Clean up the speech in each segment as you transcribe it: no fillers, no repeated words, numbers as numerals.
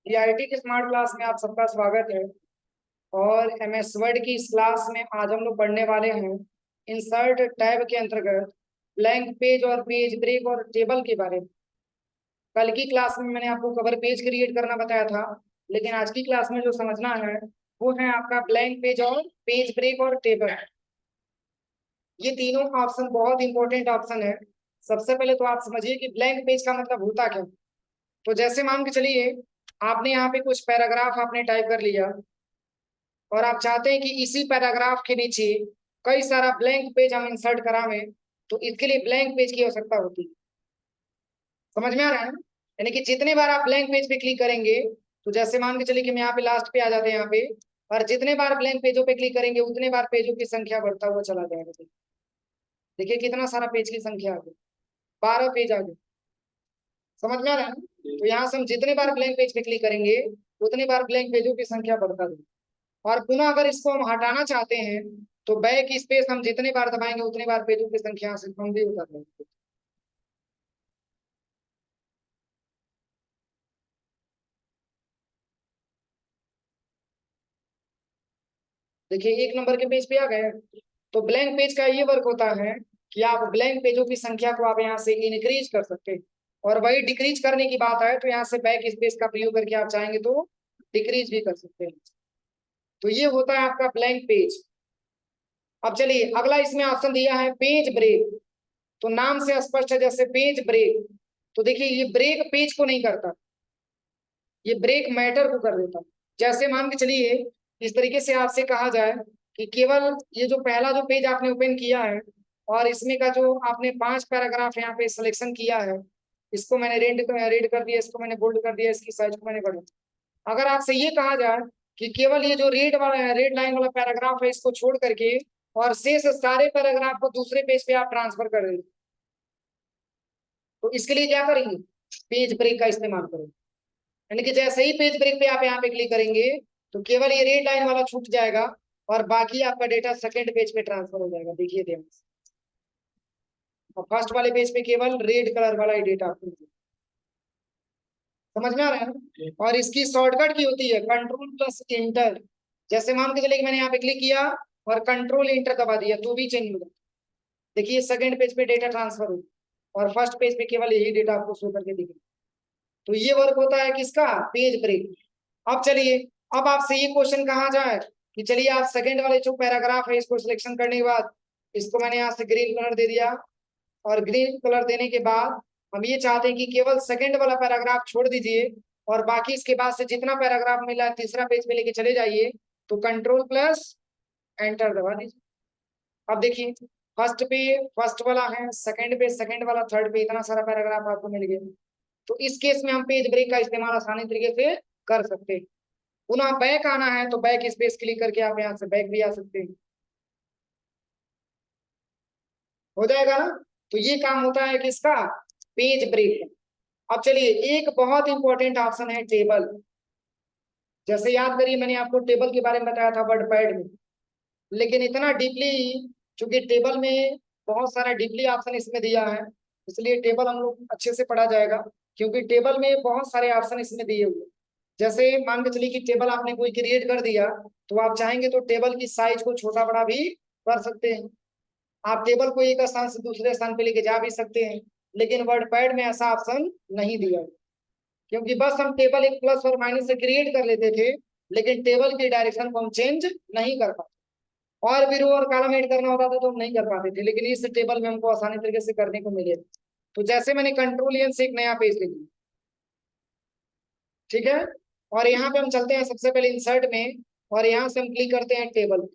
PIT की smart class में आप सबका स्वागत है। और एमएस वर्ड की इस क्लास में आज हम लोग पढ़ने वाले हैं इंसर्ट टैब के अंतर्गत ब्लैंक पेज और पेज ब्रेक और टेबल के बारे में। कल की क्लास में मैंने आपको कवर पेज क्रिएट करना बताया था, लेकिन आज की क्लास में जो समझना है वो है आपका ब्लैंक पेज और पेज ब्रेक और टेबल। ये तीनों ऑप्शन बहुत इंपॉर्टेंट ऑप्शन है। सबसे पहले तो आप समझिए कि ब्लैंक पेज का मतलब होता क्या। तो जैसे मान के चलिए आपने यहाँ पे कुछ पैराग्राफ आपने टाइप कर लिया और आप चाहते हैं कि इसी पैराग्राफ के नीचे कई सारा ब्लैंक पेज हम इंसर्ट करावें, तो इसके लिए ब्लैंक पेज की आवश्यकता होती है। समझ में आ रहा है ना? यानी कि जितने बार आप ब्लैंक पेज पे क्लिक करेंगे, तो जैसे मान के चलिए कि मैं यहाँ पे लास्ट पे आ जाते हैं यहाँ पे, और जितने बार ब्लैंक पेजों पे क्लिक करेंगे उतने बार पेजों की संख्या बढ़ता हुआ चला जाएगा। देखिए कितना सारा पेज की संख्या आ गई, 12 पेज आ गए। समझ में आ रहा है ना? तो यहाँ से हम जितने बार ब्लैंक पेज पे क्लिक करेंगे उतने बार ब्लैंक पेजों की संख्या बढ़ता जाएगी। और पुनः अगर इसको हम हटाना चाहते हैं तो बैक स्पेस हम जितने बार दबाएंगे उतने बार पेजों की संख्या से कम भी होता है। देखिए 1 नंबर के पेज पे आ गए। तो ब्लैंक पेज का ये वर्क होता है कि आप ब्लैंक पेजों की संख्या को आप यहाँ से इंक्रीज कर सकते हैं, और वही डिक्रीज करने की बात है तो यहाँ से बैक स्पेस का प्रयोग करके आप चाहेंगे तो डिक्रीज भी कर सकते हैं। तो ये होता है आपका ब्लैंक पेज। अब चलिए अगला इसमें ऑप्शन दिया है पेज ब्रेक। तो नाम से स्पष्ट है, जैसे पेज ब्रेक, तो देखिए ये ब्रेक पेज को नहीं करता, ये ब्रेक मैटर को कर देता। जैसे मान के चलिए इस तरीके से आपसे कहा जाए कि केवल ये जो पहला जो पेज आपने ओपन किया है और इसमें का जो आपने 5 पैराग्राफ यहाँ पे सिलेक्शन किया है, इसको मैंने रेड कर दिया, इसको मैंने बोल्ड कर दिया, इसकी साइज को मैंने बढ़ा। अगर आपसे ये कहा जाए कि केवल ये जो रेड लाइन वाला पैराग्राफ है इसको छोड़ करके और शेष सारे पैराग्राफ को दूसरे पेज पे आप ट्रांसफर कर देंगे, तो इसके लिए क्या करेंगे? पेज ब्रेक का इस्तेमाल करेंगे। यानी कि जैसे ही पेज ब्रेक पे आप यहाँ पे क्लिक करेंगे तो केवल ये रेड लाइन वाला छूट जाएगा और बाकी आपका डेटा सेकंड पेज पे ट्रांसफर हो जाएगा। देखिए ध्यान से, और फर्स्ट वाले पेज पे केवल रेड कलर वाला ही डेटा आपको मिलेगा। समझ में आ रहा है ना? और इसकी शॉर्टकट की होती है कंट्रोल प्लस इंटर। जैसे मान के चलिए कि मैंने यहाँ पे क्लिक किया और कंट्रोल इंटर दबा दिया तो भी चेंज हो जाए। देखिए सेकंड पेज पे डेटा ट्रांसफर हो और फर्स्ट पेज पे केवल यही डेटा आपको शो करके दिखेगा। तो ये वर्क होता है किसका? Page break. अब चलिए, अब आपसे ये क्वेश्चन कहा जाए कि चलिए आप सेकंड वाले जो पैराग्राफ है इसको सिलेक्शन करने के बाद इसको मैंने यहाँ से ग्रीन कलर दे दिया, और ग्रीन कलर देने के बाद हम ये चाहते हैं कि केवल सेकंड वाला पैराग्राफ छोड़ दीजिए और बाकी इसके बाद से जितना पैराग्राफ मिला है तीसरा पेज पे लेके चले जाइए, तो कंट्रोल प्लस एंटर दबा दीजिए। अब देखिए फर्स्ट पे फर्स्ट वाला है, सेकंड पे सेकंड वाला, थर्ड पे इतना सारा पैराग्राफ आपको मिल गया। तो इस केस में हम पेज ब्रेक का इस्तेमाल आसानी तरीके से कर सकते हैं। पुनः बैक आना है तो बैक स्पेस क्लिक करके आप यहाँ से बैक भी आ सकते हैं। हो जाएगा ना? तो ये काम होता है किसका? Page break. अब चलिए एक बहुत इंपॉर्टेंट ऑप्शन है टेबल। जैसे याद करिए मैंने आपको टेबल के बारे में बताया था वर्ड पैड में, लेकिन इतना डीपली, चूंकि टेबल में बहुत सारा डीपली ऑप्शन इसमें दिया है, इसलिए टेबल हम लोग अच्छे से पढ़ा जाएगा, क्योंकि टेबल में बहुत सारे ऑप्शन इसमें दिए हुए। जैसे मान के चलिए कि टेबल आपने कोई क्रिएट कर दिया, तो आप चाहेंगे तो टेबल की साइज को छोटा बड़ा भी कर सकते हैं। आप टेबल को एक स्थान से दूसरे स्थान पे लेके जा भी सकते हैं, लेकिन वर्ड पैड में ऐसा ऑप्शन नहीं दिया, क्योंकि बस हम टेबल एक प्लस और माइनस से क्रिएट कर लेते थे, लेकिन टेबल की डायरेक्शन को हम चेंज नहीं कर पाते। और भी रो और कॉलम ऐड करना होता था तो हम नहीं कर पाते थे, लेकिन इस टेबल में हमको आसानी तरीके से करने को मिले। तो जैसे मैंने कंट्रोल एन से एक नया पेज ले लिया, ठीक है, और यहाँ पे हम चलते हैं सबसे पहले इंसर्ट में, और यहाँ से हम क्लिक करते हैं टेबल।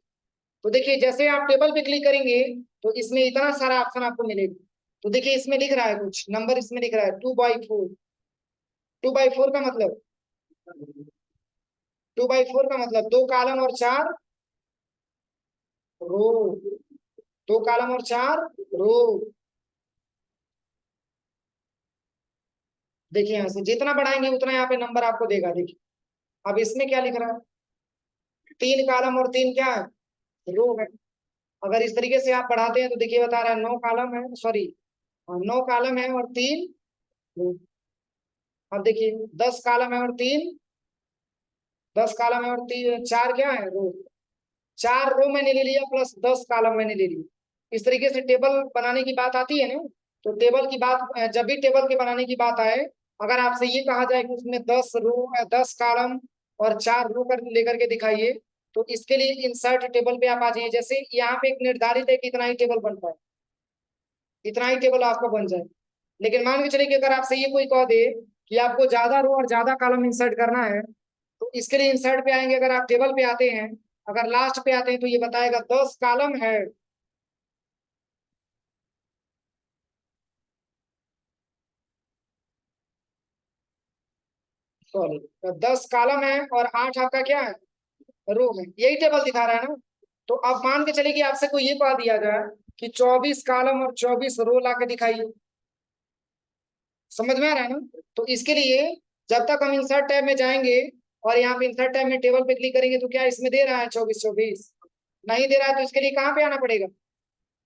तो देखिए जैसे आप टेबल पे क्लिक करेंगे तो इसमें इतना सारा ऑप्शन आपको मिलेगा। तो देखिए इसमें लिख रहा है कुछ नंबर, इसमें लिख रहा है 2x4। 2x4 का मतलब, 2x4 का मतलब 2 कॉलम और 4 रो। 2 कॉलम और 4 रो। देखिए यहाँ से जितना बढ़ाएंगे उतना यहाँ पे नंबर आपको देगा। देखिए अब इसमें क्या लिख रहा है? 3 कॉलम और 3 क्या है? रो है। अगर इस तरीके से आप बढ़ाते हैं तो देखिए बता रहा है 9 कॉलम है, सॉरी 9 कॉलम है और 3 रो। अब देखिए 10 कॉलम है और 3 10 कॉलम है और 4 क्या है रो। 4 रो मैंने ले लिया प्लस 10 कॉलम मैंने ले लिया। इस तरीके से टेबल बनाने की बात आती है ना। तो टेबल की बात जब भी टेबल के बनाने की बात आए, अगर आपसे ये कहा जाए कि उसमें 10 रो 10 कॉलम और 4 रो कर लेकर के दिखाइए, तो इसके लिए इंसर्ट टेबल पे आप आ जाइए। जैसे यहाँ पे एक निर्धारित है कि इतना ही टेबल बन पाए, इतना ही टेबल आपका बन जाए। लेकिन मान के चलिए कि अगर आपसे ये कोई कह दे कि आपको ज्यादा रो और ज्यादा कॉलम इंसर्ट करना है, तो इसके लिए इंसर्ट पे आएंगे। अगर आप टेबल पे आते हैं, अगर लास्ट पे आते हैं, तो ये बताएगा 10 कॉलम है, सॉरी, तो 10 कॉलम है और 8 आपका क्या है रो है। यही टेबल दिखा रहा है ना। तो अब मान के चलिए कि आपसे कोई ये कह दिया जाए कि 24 कॉलम और 24 रो ला के दिखाइए। समझ में आ रहा है ना। तो इसके लिए जब तक हम इंसर्ट टैब में जाएंगे और यहाँ पे इंसर्ट टैब में टेबल पे क्लिक करेंगे, तो क्या इसमें दे रहा है 24 24? नहीं दे रहा है। तो इसके लिए कहाँ पे आना पड़ेगा,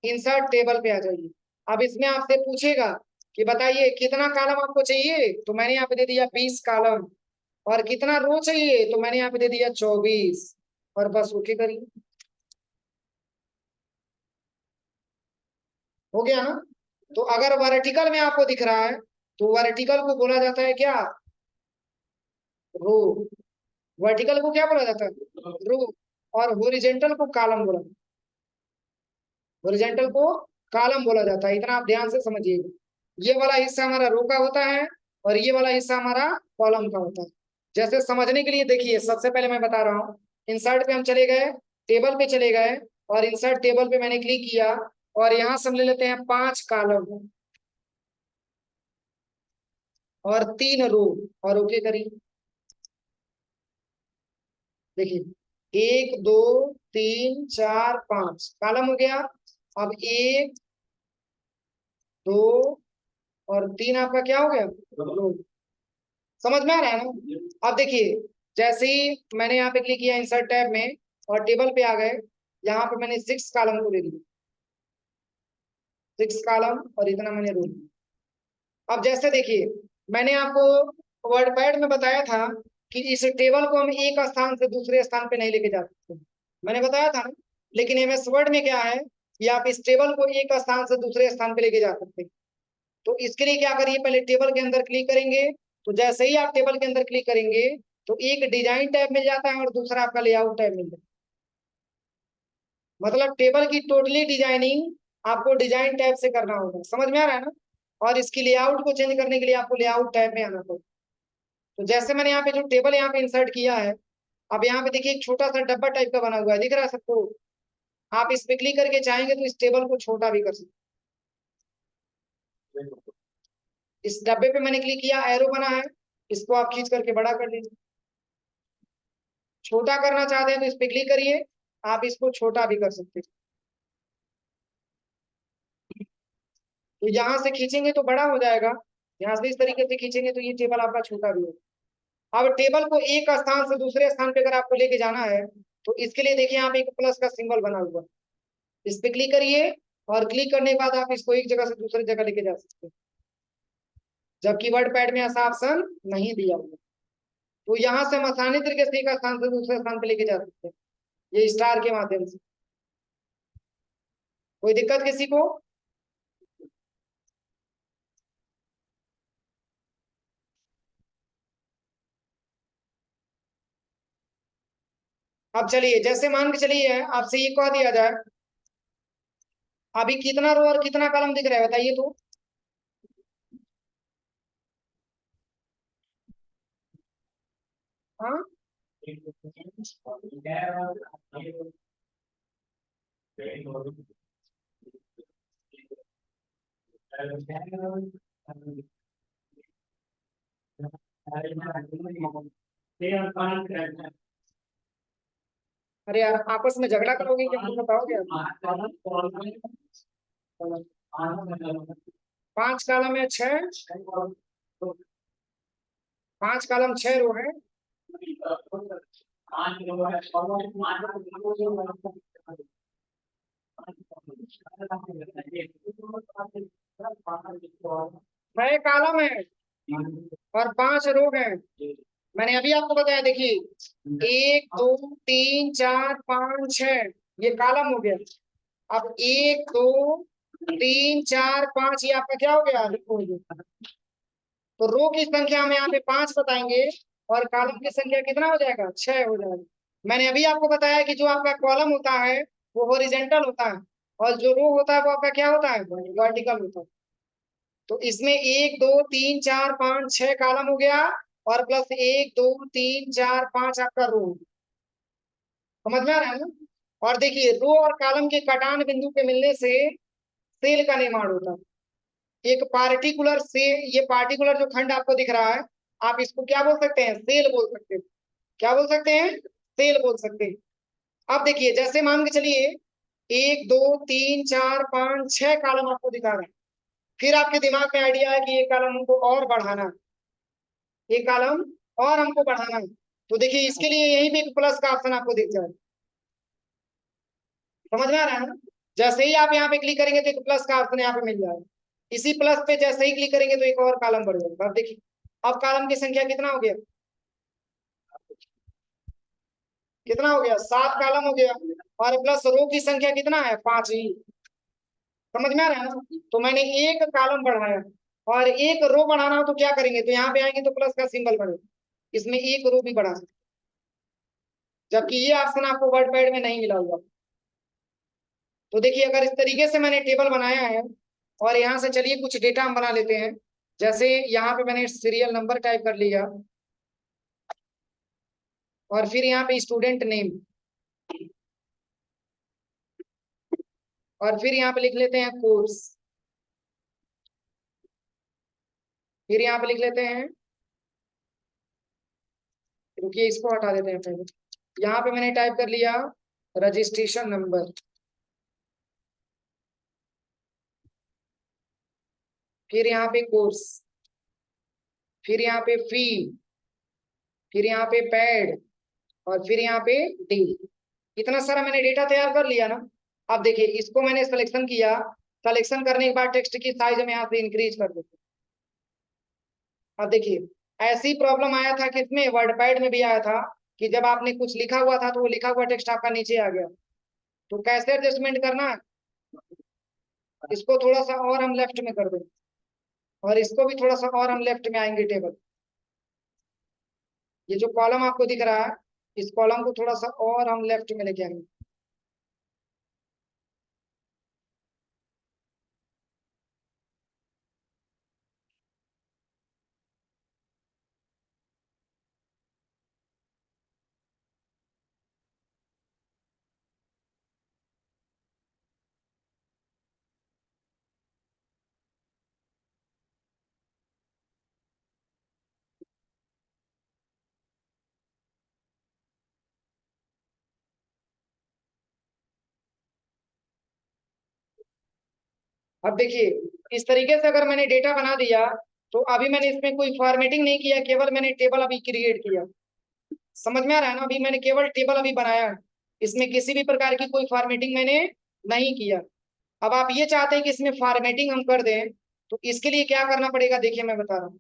इंसर्ट टेबल पे आ जाइए। अब इसमें आपसे पूछेगा कि बताइए कितना कॉलम आपको चाहिए, तो मैंने यहाँ पे दे दिया 20 कॉलम। और कितना रो चाहिए, तो मैंने यहाँ पे दे दिया 24। और बस ओके करिए, हो गया ना। तो अगर वर्टिकल में आपको दिख रहा है, तो वर्टिकल को बोला जाता है क्या, रो। वर्टिकल को क्या बोला जाता है, रो। और हॉरिजॉन्टल को कॉलम बोला, हॉरिजॉन्टल को कॉलम बोला जाता है। इतना आप ध्यान से समझिएगा। ये वाला हिस्सा हमारा रो का होता है और ये वाला हिस्सा हमारा कॉलम का होता है। जैसे समझने के लिए देखिए, सबसे पहले मैं बता रहा हूँ, इंसर्ट पे हम चले गए, टेबल पे चले गए, और इंसर्ट टेबल पे मैंने क्लिक किया, और यहाँ से हम ले लेते हैं 5 कॉलम और 3 रो, और ओके करिए। देखिए 1 2 3 4 5 कॉलम हो गया। अब 1 2 और 3 आपका क्या हो गया, रो। समझ में आ रहा है ना। अब देखिए, जैसे ही मैंने यहाँ पे क्लिक किया इंसर्ट टैब में और टेबल पे आ गए, यहाँ पे मैंने 6 कॉलम को ले लिया, 6 कॉलम और इतना मैंने रो लिया। अब जैसे देखिए, मैंने आपको वर्ड पैड में बताया था कि इस टेबल को हम एक स्थान से दूसरे स्थान पे नहीं लेके जा सकते, मैंने बताया था ना। लेकिन एमएस वर्ड में क्या है कि आप इस टेबल को एक स्थान से दूसरे स्थान पे लेके जा सकते हैं। तो इसके लिए क्या करिए, पहले टेबल के अंदर क्लिक करेंगे। तो जैसे ही आप टेबल के अंदर क्लिक करेंगे, तो एक डिजाइन टैब मिल जाता है और दूसरा आपका लेआउट टैब मिल जाता है। मतलब टेबल की टोटली डिजाइनिंग आपको डिजाइन टैब से करना होगा। समझ में आ रहा है ना। और इसकी लेआउट को चेंज करने के लिए आपको लेआउट टैब में आना पड़ेगा। तो जैसे मैंने यहाँ पे जो टेबल यहाँ पे इंसर्ट किया है, अब यहाँ पे देखिए एक छोटा सा डब्बा टाइप का बना हुआ है, दिख रहा है सबको। आप इस पे क्लिक करके चाहेंगे तो इस टेबल को छोटा भी कर सकते हैं। इस डब्बे पे मैंने क्लिक किया, एरो बना है, इसको आप खींच करके बड़ा कर लीजिए। छोटा करना चाहते हैं तो इस पे क्लिक करिए, आप इसको छोटा भी कर सकते हैं। तो यहाँ से खींचेंगे तो बड़ा हो जाएगा, यहाँ से इस तरीके से खींचेंगे तो ये टेबल आपका छोटा भी होगा। अब टेबल को एक स्थान से दूसरे स्थान पे अगर आपको लेके जाना है, तो इसके लिए देखिए यहाँ पे एक प्लस का सिंबल बना हुआ है, इस पे क्लिक करिए। और क्लिक करने के बाद आप इसको एक जगह से दूसरी जगह लेके जा सकते हैं, जबकि वर्ड पैड में ऐसा ऑप्शन नहीं दिया हुआ। तो यहाँ से हम आसानी तरीके से एक स्थान से दूसरे स्थान पे लेके जा सकते हैं, ये स्टार के माध्यम से। कोई दिक्कत किसी को। अब चलिए, जैसे मान के चलिए आपसे ये कह दिया जाए, अभी कितना रो और कितना कॉलम दिख रहा है बताइए तो। हाँ, अरे यार आपस में झगड़ा करोगे क्या, तुम बताओगे आप? 5 कॉलम है, 6, 5 कॉलम 6 रो है। छह कॉलम है और 5 रो है। मैंने अभी आपको बताया, देखिए 1 2 3 4 5 6 ये कॉलम हो गया। अब 1 2 3 4 5 ये आपका क्या हो गया, हो गया। तो रो की संख्या हम यहाँ पे 5 बताएंगे और कॉलम की संख्या कितना हो जाएगा, 6 हो जाएगा। मैंने अभी आपको बताया कि जो आपका कॉलम होता है वो हॉरिजॉन्टल होता है और जो रो होता है वो आपका क्या होता है, वर्टिकल होता है। तो इसमें 1 2 3 4 5 6 कॉलम हो गया और प्लस 1 2 3 4 5 आपका रो। समझ में आ रहा है ना। और देखिए रो और कॉलम के कटान बिंदु के मिलने से सेल का निर्माण होता है। एक पार्टिकुलर से, ये पार्टिकुलर जो खंड आपको दिख रहा है, आप इसको क्या बोल सकते हैं, सेल बोल सकते हैं। क्या बोल सकते हैं, सेल बोल सकते हैं। अब देखिए जैसे मान के चलिए 1 2 3 4 5 6 कॉलम आपको दिखा रहे हैं, फिर आपके दिमाग में आइडिया है कि ये कॉलम हमको और बढ़ाना है, ये कॉलम और हमको बढ़ाना है। तो देखिए इसके लिए यहीं पे एक प्लस का ऑप्शन आपको दिख जाए। समझ में आ रहा है ना। जैसे ही आप यहाँ पे क्लिक करेंगे तो एक प्लस का ऑप्शन यहाँ पे मिल जाएगा। इसी प्लस पे जैसे ही क्लिक करेंगे तो एक और कॉलम बढ़ जाएगा। अब देखिए अब कॉलम की संख्या कितना हो गया, कितना हो गया, 7 कॉलम हो गया। और प्लस रो की संख्या कितना है, 5 ही। समझ में आ रहा है ना। तो मैंने एक कॉलम बढ़ाया और एक रो बढ़ाना हो तो क्या करेंगे, तो यहाँ पे आएंगे तो प्लस का सिंबल बढ़ेगा, इसमें एक रो भी बढ़ा सकते, जबकि ये ऑप्शन आपको वर्ड पैड में नहीं मिला हुआ। तो देखिए अगर इस तरीके से मैंने टेबल बनाया है और यहाँ से चलिए कुछ डेटा हम बना लेते हैं। जैसे यहाँ पे मैंने सीरियल नंबर टाइप कर लिया और फिर यहाँ पे स्टूडेंट नेम और फिर यहाँ पे लिख लेते हैं कोर्स, फिर यहाँ पे लिख लेते हैं, रुकिए इसको हटा देते हैं पहले। यहाँ पे मैंने टाइप कर लिया रजिस्ट्रेशन नंबर, फिर यहाँ पे कोर्स, फिर यहाँ पे फी, फिर यहाँ पे पैड और फिर यहाँ पे डी। इतना सारा मैंने डेटा तैयार कर लिया ना। अब देखिए इसको मैंने सिलेक्शन किया, सिलेक्शन करने के बाद टेक्स्ट की साइज में यहाँ पे इंक्रीज कर देते। अब देखिए ऐसी प्रॉब्लम आया था कि इसमें वर्डपैड में भी आया था कि जब आपने कुछ लिखा हुआ था तो वो लिखा हुआ टेक्स्ट आपका नीचे आ गया। तो कैसे एडजस्टमेंट करना है, इसको थोड़ा सा और हम लेफ्ट में कर दें और इसको भी थोड़ा सा और हम लेफ्ट में आएंगे टेबल। ये जो कॉलम आपको दिख रहा है इस कॉलम को थोड़ा सा और हम लेफ्ट में लेके आएंगे। अब देखिए इस तरीके से अगर मैंने डेटा बना दिया तो अभी मैंने इसमें कोई फॉर्मेटिंग नहीं किया, केवल मैंने टेबल अभी क्रिएट किया। समझ में आ रहा है ना। अभी मैंने केवल टेबल अभी बनाया है, इसमें किसी भी प्रकार की कोई फॉर्मेटिंग मैंने नहीं किया। अब आप ये चाहते हैं कि इसमें फॉर्मेटिंग हम कर दें, तो इसके लिए क्या करना पड़ेगा, देखिए मैं बता रहा हूँ।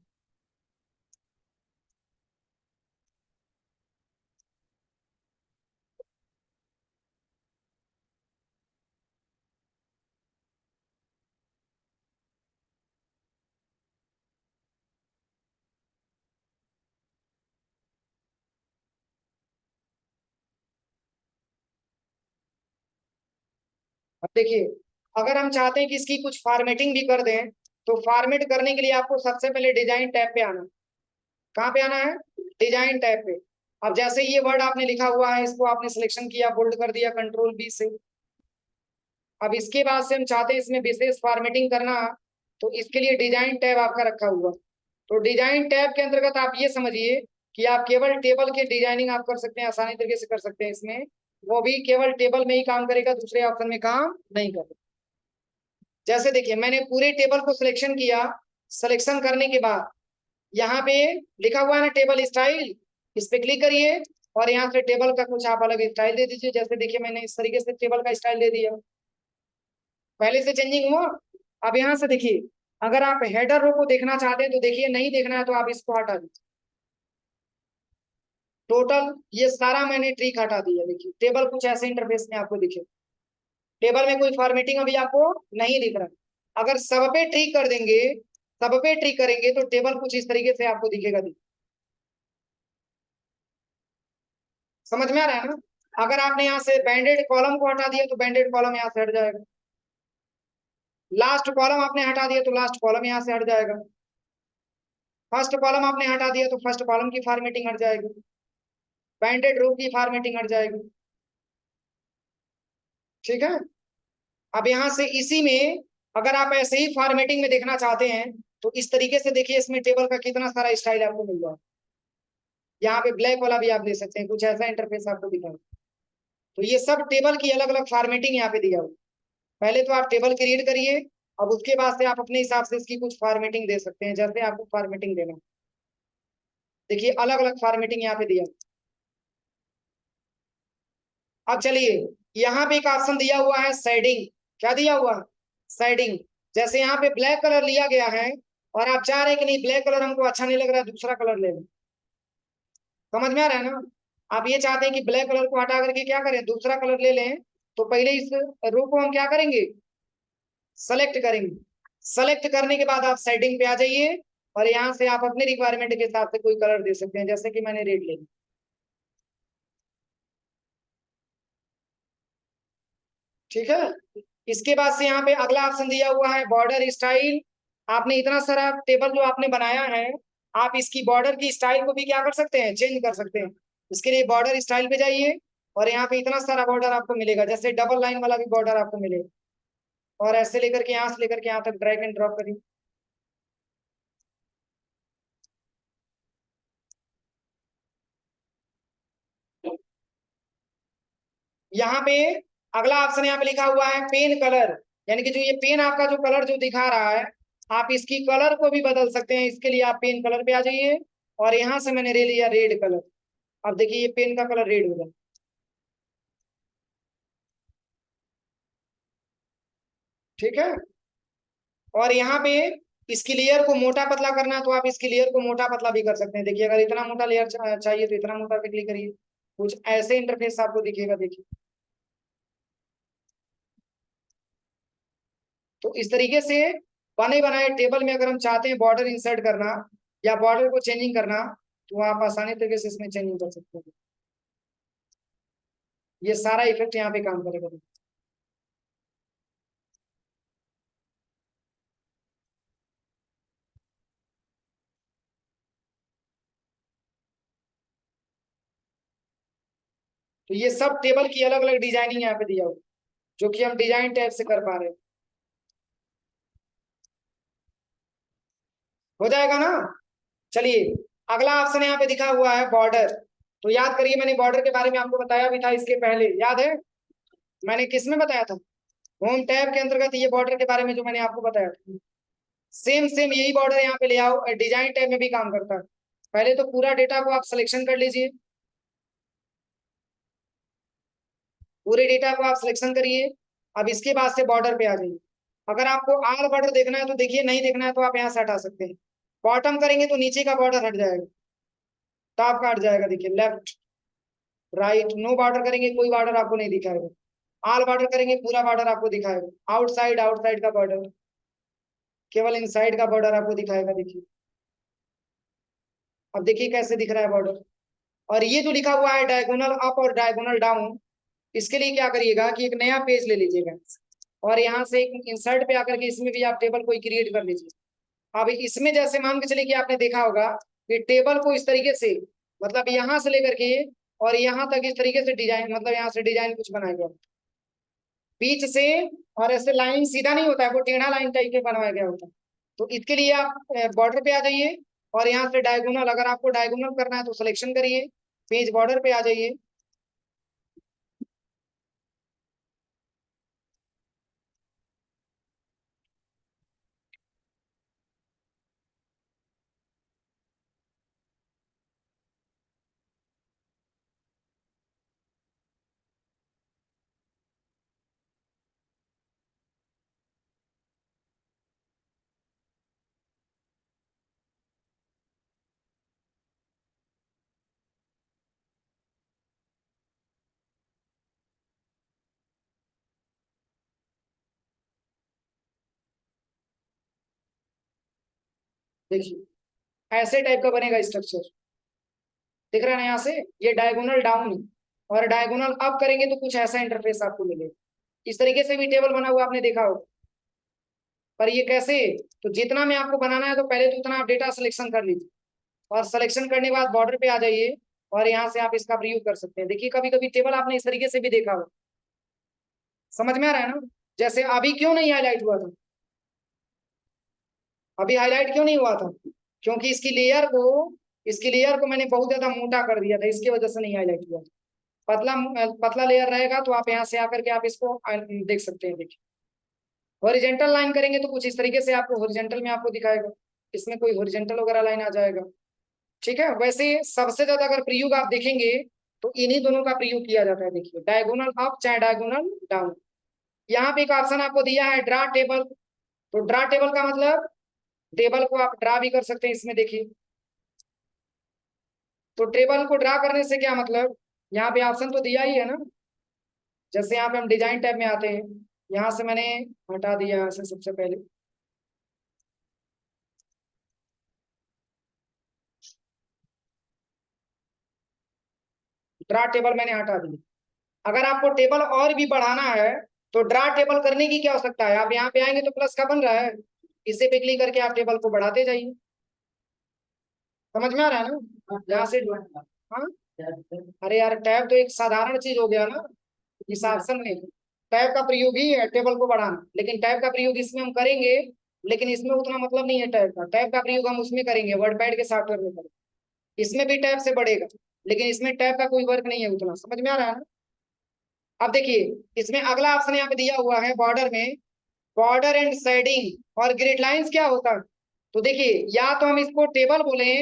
अब देखिए अगर हम चाहते हैं कि इसकी कुछ फॉर्मेटिंग भी कर दें, तो फॉर्मेट करने के लिए आपको सबसे पहले डिजाइन टैब पे आना। कहाँ पे आना है, डिजाइन टैब पे। अब जैसे ये वर्ड आपने लिखा हुआ है इसको आपने सिलेक्शन किया, बोल्ड कर दिया कंट्रोल बी से। अब इसके बाद से हम चाहते हैं इसमें विशेष फॉर्मेटिंग करना, तो इसके लिए डिजाइन टैब आपका रखा हुआ। तो डिजाइन टैब के अंतर्गत आप ये समझिए कि आप केवल टेबल के डिजाइनिंग आप कर सकते हैं, आसानी तरीके से कर सकते हैं इसमें। वो भी केवल टेबल में ही काम करेगा, दूसरे ऑप्शन में काम नहीं करेगा। जैसे देखिए मैंने पूरे टेबल को सिलेक्शन किया, सिलेक्शन करने के बाद यहाँ पे लिखा हुआ है ना टेबल स्टाइल, इस पे क्लिक करिए और यहाँ से टेबल का कुछ आप अलग स्टाइल दे दीजिए। जैसे देखिए मैंने इस तरीके से टेबल का स्टाइल दे दिया, पहले से चेंजिंग हुआ। अब यहाँ से देखिए अगर आप हेडर रो को देखना चाहते हैं तो देखिए, नहीं देखना है तो आप इसको हटा दीजिए। टोटल ये सारा मैंने ट्रिक हटा दिया। देखिए टेबल कुछ ऐसे इंटरफेस में आपको दिखे, टेबल में कोई फॉर्मेटिंग अभी आपको नहीं दिख रहा। अगर सब पे ट्रिक कर देंगे, सब पे ट्रिक करेंगे तो टेबल कुछ इस तरीके से आपको दिखेगा। समझ में आ रहा है ना। अगर आपने यहाँ से बैंडेड कॉलम को हटा दिया तो बैंडेड कॉलम यहाँ से हट जाएगा, लास्ट कॉलम आपने हटा दिया तो लास्ट कॉलम यहाँ से हट जाएगा, फर्स्ट कॉलम आपने हटा दिया तो फर्स्ट कॉलम की फॉर्मेटिंग हट जाएगी, बैंडेड रो की फॉर्मेटिंग हट जाएगी। ठीक है। अब यहाँ से इसी में अगर आप ऐसे ही फॉर्मेटिंग में देखना चाहते हैं तो इस तरीके से देखिए, इसमें टेबल का कितना सारा स्टाइल आपको मिल जाए। यहाँ पे ब्लैक वाला भी आप दे सकते हैं, कुछ ऐसा इंटरफेस आपको दिखा। तो ये सब टेबल की अलग अलग फॉर्मेटिंग यहाँ पे दिया हुआ। पहले तो आप टेबल क्रिएट करिए, अब उसके बाद से आप अपने हिसाब से इसकी कुछ फॉर्मेटिंग दे सकते हैं, जैसे आपको फॉर्मेटिंग देना। देखिए अलग अलग फॉर्मेटिंग यहाँ पे दिया। अब चलिए यहाँ पे एक ऑप्शन दिया हुआ है शेडिंग। क्या दिया हुआ है? शेडिंग। जैसे यहाँ पे ब्लैक कलर लिया गया है और आप चाह रहे हैं कि नहीं ब्लैक कलर हमको अच्छा नहीं लग रहा है, दूसरा कलर ले लें। समझ में आ रहा है ना। आप ये चाहते हैं कि ब्लैक कलर को हटा करके क्या करें, दूसरा कलर ले लें। तो पहले इस रो को हम क्या करेंगे, सेलेक्ट करेंगे। सेलेक्ट करने के बाद आप सेटिंग पे आ जाइए और यहाँ से आप अपने रिक्वायरमेंट के हिसाब से कोई कलर दे सकते हैं, जैसे कि मैंने रेड ले लिया। ठीक है। इसके बाद से यहाँ पे अगला ऑप्शन दिया हुआ है बॉर्डर स्टाइल। आपने इतना सारा टेबल जो आपने बनाया है, आप इसकी बॉर्डर की स्टाइल को भी क्या कर सकते हैं, चेंज कर सकते हैं। इसके लिए बॉर्डर स्टाइल पे जाइए और यहाँ पे इतना सारा बॉर्डर आपको मिलेगा, जैसे डबल लाइन वाला भी बॉर्डर आपको मिलेगा। और ऐसे लेकर के यहाँ से लेकर के यहाँ तक ड्रैग एंड ड्रॉप करिए। यहाँ पे अगला ऑप्शन यहाँ पे लिखा हुआ है पेन कलर, यानी कि जो ये पेन आपका जो कलर जो दिखा रहा है, आप इसकी कलर को भी बदल सकते हैं। इसके लिए आप पेन कलर पे आ जाइए और यहाँ से मैंने ले लिया रेड कलर। अब देखिए ये पेन का कलर रेड हो गया। ठीक है। और यहाँ पे इसकी लेयर को मोटा पतला करना है तो आप इसकी लेयर को मोटा पतला भी कर सकते हैं। देखिए अगर इतना मोटा लेयर चाहिए तो इतना मोटा पे क्लिक करिए, कुछ ऐसे इंटरफेस आपको दिखेगा। देखिए तो इस तरीके से बने बनाए टेबल में अगर हम चाहते हैं बॉर्डर इंसर्ट करना या बॉर्डर को चेंजिंग करना, तो आप आसानी तरीके से इसमें चेंजिंग कर सकते हैं। ये सारा इफेक्ट यहाँ पे काम करेगा। तो ये सब टेबल की अलग अलग डिजाइनिंग यहाँ पे दिया हुआ, जो कि हम डिजाइन टाइप से कर पा रहे हैं। हो जाएगा ना। चलिए अगला ऑप्शन यहाँ पे दिखा हुआ है बॉर्डर। तो याद करिए मैंने बॉर्डर के बारे में आपको बताया भी था इसके पहले, याद है मैंने किस में बताया था, होम टैब के अंतर्गत ये बॉर्डर के बारे में जो मैंने आपको बताया था। सेम सेम यही बॉर्डर यहाँ पे ले आओ, डिजाइन टैब में भी काम करता है। पहले तो पूरा डेटा को आप सिलेक्शन कर लीजिए, पूरे डेटा को आप सिलेक्शन करिए। अब इसके बाद से बॉर्डर पे आ जाइए। अगर आपको आल बॉर्डर देखना है तो देखिए, नहीं देखना है तो आप यहाँ से हटा सकते हैं। बॉटम करेंगे तो नीचे का बॉर्डर हट जाएगा, टॉप का हट जाएगा। देखिए लेफ्ट राइट नो बॉर्डर करेंगे कोई बॉर्डर आपको नहीं दिखाएगा, आल बॉर्डर करेंगे पूरा बॉर्डर आपको दिखाएगा। आउटसाइड आउटसाइड का बॉर्डर, केवल इनसाइड का बॉर्डर आपको दिखाएगा। देखिए अब देखिए कैसे दिख रहा है बॉर्डर। और ये जो लिखा हुआ है डायगोनल अप और डायगोनल डाउन, इसके लिए क्या करिएगा कि एक नया पेज ले लीजिएगा और यहाँ से एक इंसर्ट पे आकर के इसमें भी आप टेबल कोई क्रिएट कर लीजिए। अब इसमें जैसे मान के चलिए कि आपने देखा होगा कि टेबल को इस तरीके से, मतलब यहाँ से लेकर के और यहाँ तक इस तरीके से डिजाइन, मतलब यहाँ से डिजाइन कुछ बनाया गया बीच से, और ऐसे लाइन सीधा नहीं होता है, वो टेढ़ा लाइन टाइप के बनवाया गया होता है। तो इसके लिए आप बॉर्डर पे आ जाइए और यहाँ से डायगोनल, अगर आपको डायगोनल करना है तो सिलेक्शन करिए, पेज बॉर्डर पे आ जाइए। देखिए ऐसे टाइप का बनेगा स्ट्रक्चर, दिख रहा है ना यहाँ से, ये डायगोनल डाउन और डायगोनल अप करेंगे तो कुछ ऐसा इंटरफेस आपको मिलेगा। इस तरीके से भी टेबल बना हुआ आपने देखा होगा, पर ये कैसे, तो जितना में आपको बनाना है तो पहले तो उतना आप डेटा सिलेक्शन कर लीजिए, और सिलेक्शन करने के बाद बॉर्डर पे आ जाइए और यहाँ से आप इसका प्रयोग कर सकते हैं। देखिए कभी कभी टेबल आपने इस तरीके से भी देखा हो, समझ में आ रहा है ना। जैसे अभी क्यों नहीं हाईलाइट हुआ था, अभी हाईलाइट क्यों नहीं हुआ था, क्योंकि इसकी लेयर को मैंने बहुत ज्यादा मोटा कर दिया था, इसकी वजह से नहीं हाईलाइट हुआ। पतला पतला लेयर रहेगा तो आप यहाँ से आकर के आप इसको देख सकते हैं। देखिए हॉरिजेंटल लाइन करेंगे तो कुछ इस तरीके से आपको हॉरिजेंटल में आपको दिखाएगा, इसमें कोई हॉरिजेंटल वगैरह लाइन आ जाएगा। ठीक है, वैसे सबसे ज्यादा अगर प्रयोग आप देखेंगे तो इन्हीं दोनों का प्रयोग किया जाता है। देखिए डायगोनल अप चाहे डायगोनल डाउन। यहाँ पे एक ऑप्शन आपको दिया है ड्रा टेबल, तो ड्रा टेबल का मतलब टेबल को आप ड्रा भी कर सकते हैं इसमें। देखिए तो टेबल को ड्रा करने से क्या मतलब, यहाँ पे ऑप्शन तो दिया ही है ना। जैसे यहाँ पे हम डिजाइन टैब में आते हैं, यहाँ से मैंने हटा दिया यहाँ से सबसे पहले, ड्रा टेबल मैंने हटा दिया। अगर आपको टेबल और भी बढ़ाना है तो ड्रा टेबल करने की क्या आवश्यकता है, आप यहाँ पे आएंगे तो प्लस का बन रहा है, इसे पे क्लिक करके आप टेबल को बढ़ाते जाइए। समझ में आ रहा है ना यहाँ से। हाँ अरे यार टैब तो एक साधारण चीज हो गया ना, इस ऑप्शन में टैब का प्रयोग ही है टेबल को बढ़ाना, लेकिन टैब का प्रयोग इसमें हम करेंगे, लेकिन इसमें उतना मतलब नहीं है टैब का प्रयोग हम उसमें करेंगे वर्ड पैड के सॉफ्टवेयर में करेंगे, इसमें भी टैब से बढ़ेगा, लेकिन इसमें टैब का कोई वर्क नहीं है उतना। समझ में आ रहा है ना। अब देखिए इसमें अगला ऑप्शन यहाँ पे दिया हुआ है बॉर्डर में, बॉर्डर एंड शेडिंग और ग्रिड लाइंस क्या होता है। तो देखिए या तो हम इसको टेबल बोले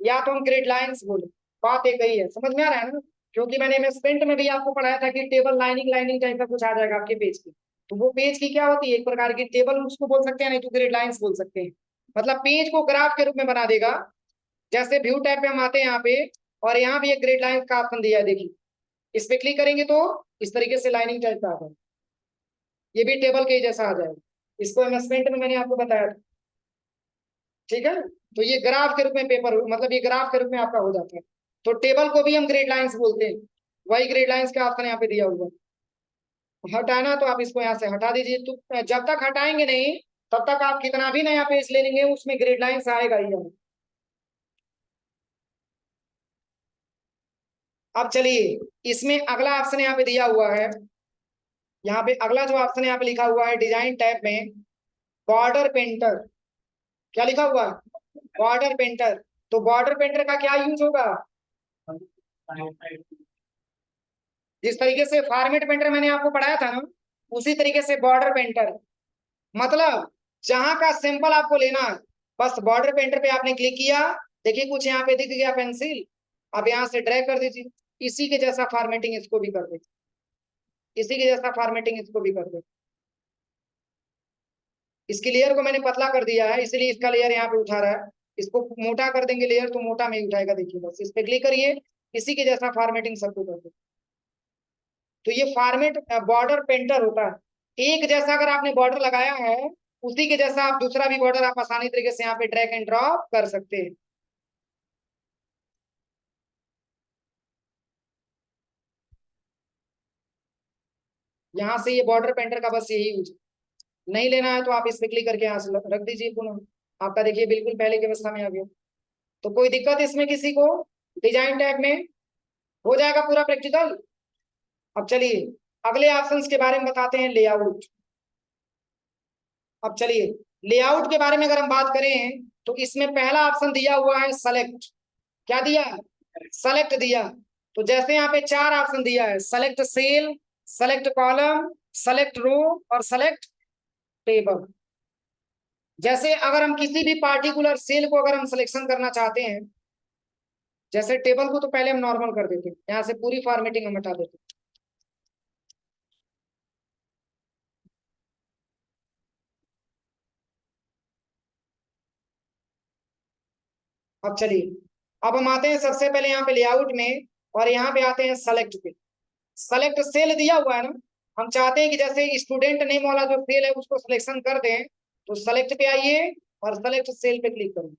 या तो हम ग्रिड लाइंस बोले, बात एक ही है। समझ में आ रहा है ना, क्योंकि मैंने इन्वेस्टमेंट में भी आपको पढ़ाया था कि टेबल लाइनिंग लाइनिंग टाइप का कुछ आ जाएगा आपके पेज की, तो वो पेज की क्या होती है, एक प्रकार की टेबल उसको बोल सकते हैं, नहीं तो ग्रिड लाइंस बोल सकते हैं। मतलब पेज को ग्राफ के रूप में बना देगा। जैसे व्यू टैब पे हम आते हैं यहाँ पे, और यहाँ भी एक ग्रिड लाइन का ऑप्शन दिया है, देखिए इस पे क्लिक करेंगे तो इस तरीके से लाइनिंग टाइप का आता है, ये भी टेबल के जैसा आ जाएगा। इसको इन्वेस्टमेंट में मैंने आपको बताया था। ठीक है, तो ये ग्राफ के रूप में पेपर मतलब ये ग्राफ के रूप में आपका हो जाता है। तो टेबल को भी हम ग्रिड लाइंस बोलते हैं, वही ग्रिड लाइंस का ऑप्शन यहाँ पे दिया हुआ है। हटाना तो आप इसको यहाँ से हटा दीजिए, तो जब तक हटाएंगे नहीं तब तक आप कितना भी नया पेज ले लेंगे उसमें ग्रिड लाइंस आएगा ही आएगा। अब चलिए इसमें अगला ऑप्शन यहाँ पे दिया हुआ है, यहाँ पे अगला जो ऑप्शन यहाँ पे लिखा हुआ है डिजाइन टैब में, बॉर्डर पेंटर। क्या लिखा हुआ है, बॉर्डर पेंटर। तो बॉर्डर पेंटर का क्या यूज होगा, जिस तरीके से फॉर्मेट पेंटर मैंने आपको पढ़ाया था ना, उसी तरीके से बॉर्डर पेंटर। मतलब जहां का सैंपल आपको लेना है, बस बॉर्डर पेंटर पे आपने क्लिक किया, देखिए कुछ यहाँ पे दिख गया पेंसिल, अब यहाँ से ड्रैग कर दीजिए, इसी के जैसा फॉर्मेटिंग इसको भी कर दीजिए, इसी के जैसा फॉर्मेटिंग इसको भी कर दीजिए। इसकी लेयर को मैंने पतला कर दिया है इसलिए इसका लेयर यहाँ पे उठा रहा है, इसको मोटा कर देंगे लेयर तो मोटा में ही उठाएगा। देखिए बस इस पे क्लिक करिए, इसी के जैसा फॉर्मेटिंग सबको कर दो। तो ये फॉर्मेट बॉर्डर पेंटर होता है, एक जैसा अगर आपने बॉर्डर लगाया है उसी के जैसा आप दूसरा भी बॉर्डर आप आसानी तरीके से यहाँ पे ड्रैग एंड ड्रॉप कर सकते हैं। यहाँ से ये बॉर्डर पेंटर का बस यही यूज, नहीं लेना है तो आप इस पे क्लिक करके यहाँ से रख दीजिए पुनः, आपका देखिए बिल्कुल पहले की अवस्था में आ गया। तो कोई दिक्कत इसमें किसी को, डिजाइन टैब में हो जाएगा पूरा प्रैक्टिकल। अब चलिए अगले ऑप्शंस के बारे में बताते हैं, लेआउट। अब चलिए लेआउट के बारे में अगर हम बात करें तो इसमें पहला ऑप्शन दिया हुआ है सेलेक्ट। क्या दिया है, सेलेक्ट दिया। तो जैसे यहाँ पे चार ऑप्शन दिया है, select cell, select column, select row और सेलेक्ट टेबल। जैसे अगर हम किसी भी पार्टिकुलर सेल को अगर हम सिलेक्शन करना चाहते हैं, जैसे टेबल को तो पहले हम नॉर्मल कर देते हैं, यहाँ से पूरी फॉर्मेटिंग हम हटा देते हैं। अब चलिए अब हम आते हैं सबसे पहले यहाँ पे लेआउट में, और यहाँ पे आते हैं सेलेक्ट पे। सेलेक्ट सेल दिया हुआ है ना, हम चाहते हैं कि जैसे स्टूडेंट नेम वाला जो सेल है उसको सिलेक्शन कर दें, तो सेलेक्ट पे आइए और सेलेक्ट सेल पे क्लिक करें।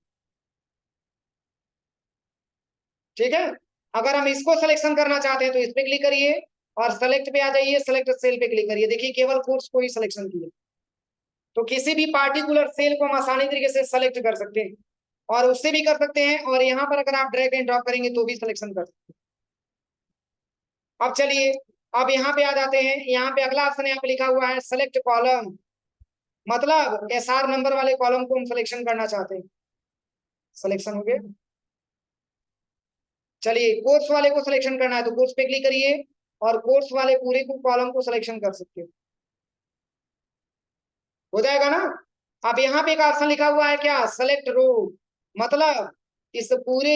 ठीक है। अगर हम इसको सिलेक्शन करना चाहते हैं तो इस पे क्लिक करिए और सेलेक्ट पे आ जाइए, सेलेक्ट सेल पे क्लिक करिए। देखिए केवल कोर्स को ही सिलेक्शन किया, तो किसी भी पार्टिकुलर सेल को हम आसानी तरीके से सेलेक्ट कर सकते हैं और उससे भी कर सकते हैं, और यहाँ पर अगर आप ड्रैग एंड ड्रॉप करेंगे तो भी सिलेक्शन कर सकते हैं। अब चलिए, अब यहाँ पे आ जाते हैं। यहाँ पे अगला ऑप्शन यहाँ पे लिखा हुआ है सेलेक्ट कॉलम, मतलब एसआर नंबर वाले कॉलम को हम सिलेक्शन करना चाहते हैं। सिलेक्शन हो गया। चलिए कोर्स वाले को सिलेक्शन करना है तो कोर्स पे क्लिक करिए और कोर्स वाले पूरे को कॉलम को सिलेक्शन कर सकते हो जाएगा ना। अब यहाँ पे एक ऑप्शन लिखा हुआ है क्या, सेलेक्ट रो, मतलब इस पूरे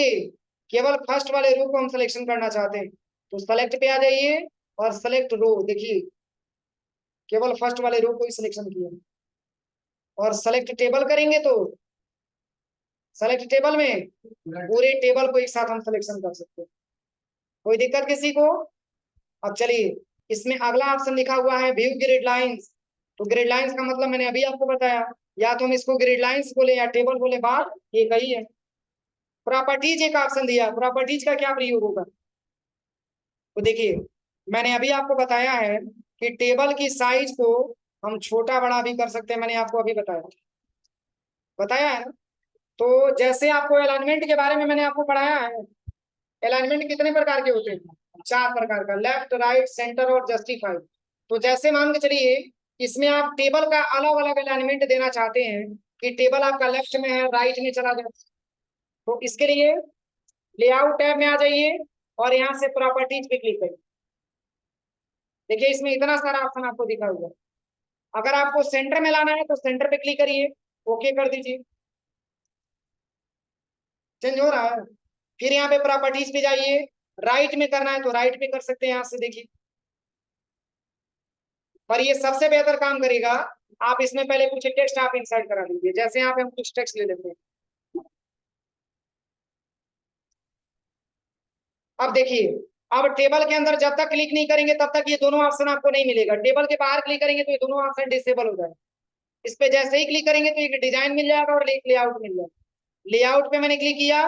केवल फर्स्ट वाले रो को हम सिलेक्शन करना चाहते हैं तो सेलेक्ट पे आ जाइए और सेलेक्ट रो, देखिए केवल फर्स्ट वाले रो को ही सिलेक्शन किया। और सेलेक्ट टेबल करेंगे तो सेलेक्ट टेबल में पूरे टेबल को एक साथ हम सिलेक्शन कर सकते हैं। कोई दिक्कत किसी को। अब चलिए, इसमें अगला ऑप्शन लिखा हुआ है व्यू ग्रिड लाइंस। तो ग्रिड लाइंस का मतलब मैंने अभी आपको बताया, या तो हम इसको ग्रिड लाइंस बोले या टेबल बोले, बात एक ही है। प्रॉपर्टीज एक ऑप्शन दिया, प्रॉपर्टीज का क्या प्रयोग होगा, तो देखिए मैंने अभी आपको बताया है कि टेबल की साइज को हम छोटा बड़ा भी कर सकते हैं, मैंने आपको अभी बताया बताया है ना। तो जैसे आपको अलाइनमेंट के बारे में मैंने आपको पढ़ाया है, अलाइनमेंट कितने प्रकार के होते हैं, 4 प्रकार का, लेफ्ट राइट सेंटर और जस्टिफाई। तो जैसे मान के चलिए इसमें आप टेबल का अलग अलग अलाइनमेंट देना चाहते हैं कि टेबल आपका लेफ्ट में है राइट में चला जाए, तो इसके लिए लेआउट टैब में आ जाइए और यहाँ से प्रॉपर्टीज पे क्लिक करिए। देखिए इसमें इतना सारा ऑप्शन आपको दिखा हुआ है। अगर आपको सेंटर में लाना है तो सेंटर पे क्लिक करिए, ओके कर दीजिए, चेंज हो रहा है। फिर यहाँ पे प्रॉपर्टीज पे जाइए, राइट में करना है तो राइट पे कर सकते हैं यहाँ से, देखिए। पर ये सबसे बेहतर काम करेगा, आप इसमें पहले कुछ टेक्स्ट आप इंसर्ट करा दीजिए। जैसे यहाँ पे हम कुछ टेक्स्ट ले लेते हैं। अब देखिए, अब टेबल के अंदर जब तक क्लिक नहीं करेंगे तब तक ये दोनों ऑप्शन आपको नहीं मिलेगा। टेबल के बाहर क्लिक करेंगे तो ये दोनों ऑप्शन डिसेबल हो जाएगा। इस पे जैसे ही क्लिक करेंगे तो एक डिजाइन मिल जाएगा और एक लेआउट मिल जाएगा। लेआउट पे मैंने क्लिक किया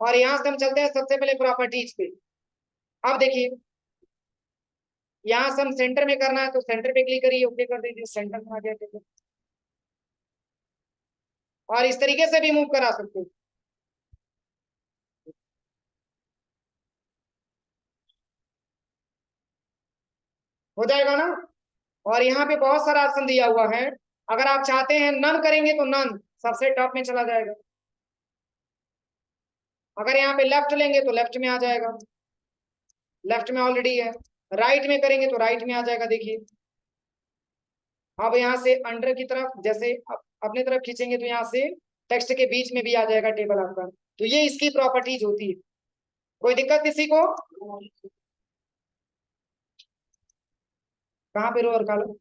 और यहाँ से हम चलते हैं सबसे पहले प्रॉपर्टीज पे। अब देखिए यहाँ से हम सेंटर में करना है तो सेंटर पे क्लिक करिए, ओके कर दीजिए, सेंटर में आ गया टेबल। और इस तरीके से भी मूव करा सकते हैं, हो जाएगा ना। और यहाँ पे बहुत सारा ऑप्शन दिया हुआ है, अगर आप चाहते हैं नन करेंगे तो नन सबसे टॉप में चला जाएगा। अगर यहाँ पे लेफ्ट लेंगे तो लेफ्ट में आ जाएगा, लेफ्ट में ऑलरेडी है। राइट में करेंगे तो राइट में आ जाएगा, देखिए। अब यहाँ से अंडर की तरफ जैसे अपने तरफ खींचेंगे तो यहाँ से टेक्स्ट के बीच में भी आ जाएगा टेबल आपका। तो ये इसकी प्रॉपर्टीज होती है। कोई दिक्कत किसी को। कहाँ पे रो और कॉलम,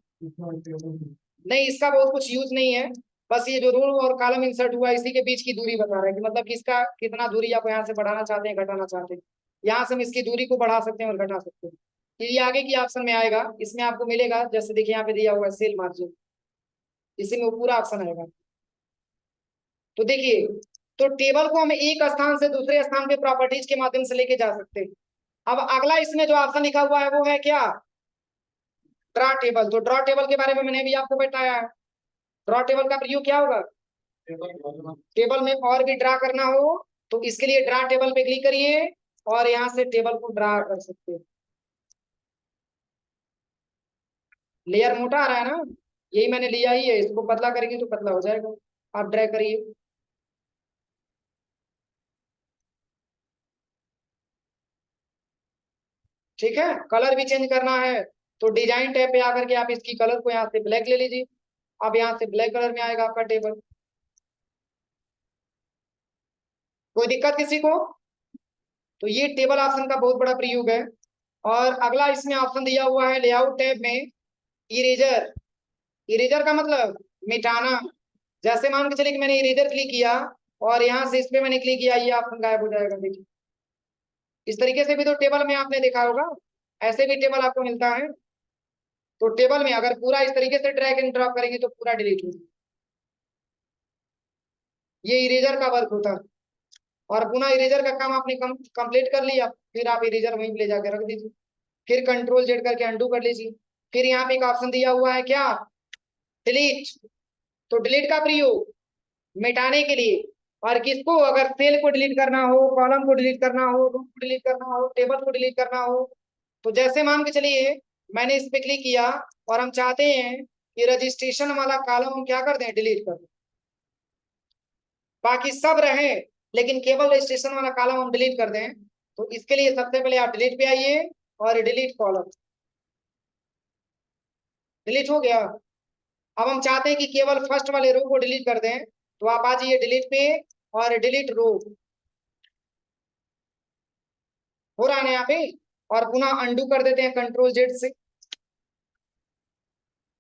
नहीं इसका बहुत कुछ यूज नहीं है। बस ये जो रो और कॉलम इंसर्ट हुआ है इसी के बीच की दूरी बता रहा है कि मतलब किसका कितना दूरी आप यहाँ से बढ़ाना चाहते हैं घटाना चाहते हैं। यहाँ से हम इसकी दूरी को बढ़ा सकते हैं और घटा सकते हैं। फिर ये आगे की ऑप्शन में आएगा, इसमें आपको मिलेगा जैसे देखिए यहाँ पे दिया हुआ है सेल मार्जिन, इसी में वो पूरा ऑप्शन आएगा। तो देखिए, तो टेबल को हम एक स्थान से दूसरे स्थान पे प्रॉपर्टीज के माध्यम से लेके जा सकते हैं। अब अगला इसमें जो ऑप्शन लिखा हुआ है वो है क्या, ड्रॉ टेबल। तो ड्रॉ टेबल के बारे में मैंने भी आपको बताया है। ड्रॉ टेबल का प्रयोग क्या होगा, टेबल में और भी ड्रा करना हो तो इसके लिए ड्रा टेबल पे क्लिक करिए और यहाँ से टेबल को ड्रा कर सकते हैं। लेयर मोटा आ रहा है ना, यही मैंने लिया ही है, इसको पतला करेंगे तो पतला हो जाएगा। आप ड्रैग करिए, ठीक है। कलर भी चेंज करना है तो डिजाइन टैब पे आकर के आप इसकी कलर को यहाँ से ब्लैक ले लीजिए। अब यहाँ से ब्लैक कलर में आएगा आपका टेबल। कोई दिक्कत किसी को। तो ये टेबल ऑप्शन का बहुत बड़ा प्रयोग है। और अगला इसमें ऑप्शन दिया हुआ है लेआउट टैब में इरेजर। इरेजर का मतलब मिटाना। जैसे मान के चलिए कि मैंने इरेजर क्लिक किया और यहाँ से इस पे मैंने क्लिक किया, ये ऑप्शन गायब हो जाएगा, देखिए। इस तरीके से भी तो टेबल में आपने देखा होगा, ऐसे भी टेबल आपको मिलता है। तो टेबल में अगर पूरा इस तरीके से ड्रैग एंड ड्रॉप करेंगे तो पूरा डिलीट हो, ये इरेजर का वर्क होता है। और पुनः इरेजर का काम आपने कंप्लीट कर लिया, फिर आप इरेजर वहीं ले जाकर रख दीजिए, फिर कंट्रोल जेड करके अंडू कर लीजिए। फिर यहाँ पे एक ऑप्शन दिया हुआ है क्या, डिलीट। तो डिलीट का प्रयोग मिटाने के लिए, और किसको, अगर सेल को डिलीट करना हो, कॉलम को डिलीट करना हो, रो को डिलीट करना हो, टेबल को डिलीट करना हो। तो जैसे मान के चलिए मैंने इस पे क्लिक किया और हम चाहते हैं कि रजिस्ट्रेशन वाला कॉलम हम क्या कर दें, डिलीट कर दें, बाकी सब रहे लेकिन केवल रजिस्ट्रेशन वाला कॉलम हम डिलीट कर दें। तो इसके लिए सबसे पहले आप डिलीट पे आइए और डिलीट कॉलम, डिलीट हो गया। अब हम चाहते हैं कि केवल फर्स्ट वाले रो को डिलीट कर दें, तो आप आ जाइए डिलीट पे और डिलीट रो, हो रहा है ना यहाँ पे, और पुनः अंडू कर देते हैं कंट्रोल जेड से।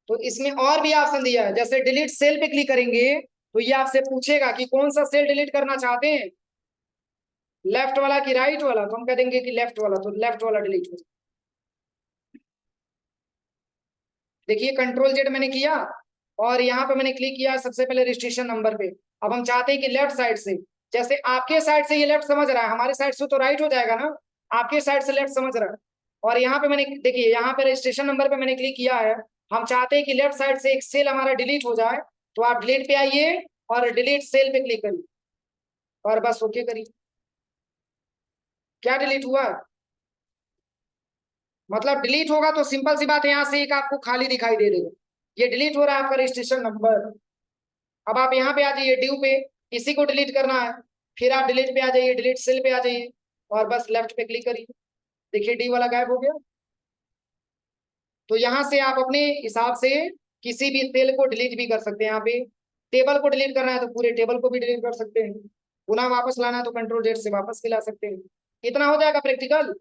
तो इसमें और भी ऑप्शन दिया है, जैसे डिलीट सेल पे क्लिक करेंगे तो ये आपसे पूछेगा कि कौन सा सेल डिलीट करना चाहते हैं, लेफ्ट वाला कि राइट वाला, तो हम कह देंगे कि लेफ्ट वाला, तो लेफ्ट वाला डिलीट हो। देखिए कंट्रोल जेड मैंने किया और यहाँ पे मैंने क्लिक किया सबसे पहले रजिस्ट्रेशन नंबर पे। अब हम चाहते हैं कि लेफ्ट साइड से, जैसे आपके साइड से ये लेफ्ट समझ रहा है, हमारे साइड से तो राइट हो जाएगा ना, आपके साइड से लेफ्ट समझ रहा है। और यहाँ पे मैंने देखिए यहाँ पे रजिस्ट्रेशन नंबर पे मैंने क्लिक किया है, हम चाहते हैं कि लेफ्ट साइड से एक सेल हमारा डिलीट हो जाए, तो आप डिलीट पे आइए और डिलीट सेल पे क्लिक करिए और बस ओके करिए। क्या डिलीट हुआ, मतलब डिलीट होगा तो सिंपल सी बात है, यहाँ से एक आपको खाली दिखाई दे देगा, ये डिलीट हो रहा है आपका रजिस्ट्रेशन नंबर। अब आप यहाँ पे आ जाइए ड्यू पे, इसी को डिलीट करना है, फिर आप डिलीट पे आ जाइए, डिलीट सेल पे आ जाइए और बस लेफ्ट पे क्लिक करिए, देखिए डी वाला गायब हो गया। तो यहाँ से आप अपने हिसाब से किसी भी सेल को डिलीट भी कर सकते हैं। यहाँ पे टेबल को डिलीट करना है तो पूरे टेबल को भी डिलीट कर सकते हैं, पुनः वापस लाना है तो कंट्रोल जेड से वापस भी ला सकते हैं। इतना हो जाएगा प्रैक्टिकल,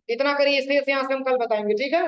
इतना करिए, इससे यहाँ से हम कल बताएंगे, ठीक है।